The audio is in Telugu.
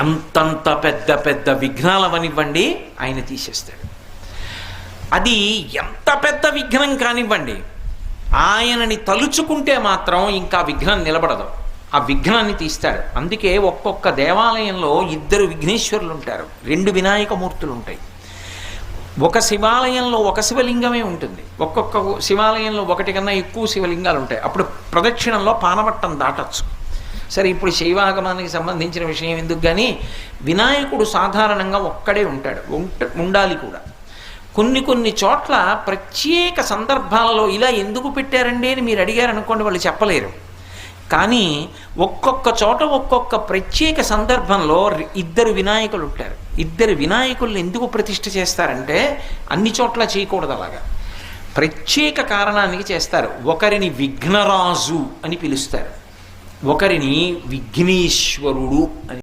ఎంతంత పెద్ద పెద్ద విఘ్నాలవనివ్వండి ఆయన తీసేస్తాడు. అది ఎంత పెద్ద విఘ్నం కానివ్వండి, ఆయనని తలుచుకుంటే మాత్రం ఇంకా విఘ్నం నిలబడదు, ఆ విఘ్నాన్ని తీస్తాడు. అందుకే ఒక్కొక్క దేవాలయంలో 2 విఘ్నేశ్వరులు ఉంటారు, 2 వినాయకమూర్తులు ఉంటాయి. ఒక శివాలయంలో ఒక శివలింగమే ఉంటుంది, ఒక్కొక్క శివాలయంలో 1 కన్నా ఎక్కువ శివలింగాలు ఉంటాయి. అప్పుడు ప్రదక్షిణంలో పానవట్టం దాటచ్చు. సరే, ఇప్పుడు శైవాగమానికి సంబంధించిన విషయం ఎందుకు, కానీ వినాయకుడు సాధారణంగా ఒక్కడే ఉంటాడు, ఉండాలి కూడా. కొన్ని చోట్ల ప్రత్యేక సందర్భాలలో ఇలా ఎందుకు పెట్టారండి అని మీరు అడిగారు అనుకోండి, వాళ్ళు చెప్పలేరు. కానీ ఒక్కొక్క చోట ఒక్కొక్క ప్రత్యేక సందర్భంలో 2 వినాయకులు ఉంటారు. 2 వినాయకుల్ని ఎందుకు ప్రతిష్ఠ చేస్తారంటే అన్ని చోట్ల చేయకూడదు, అలాగా ప్రత్యేక కారణానికి చేస్తారు. ఒకరిని విఘ్నరాజు అని పిలుస్తారు, ఒకరిని విఘ్నేశ్వరుడు అని.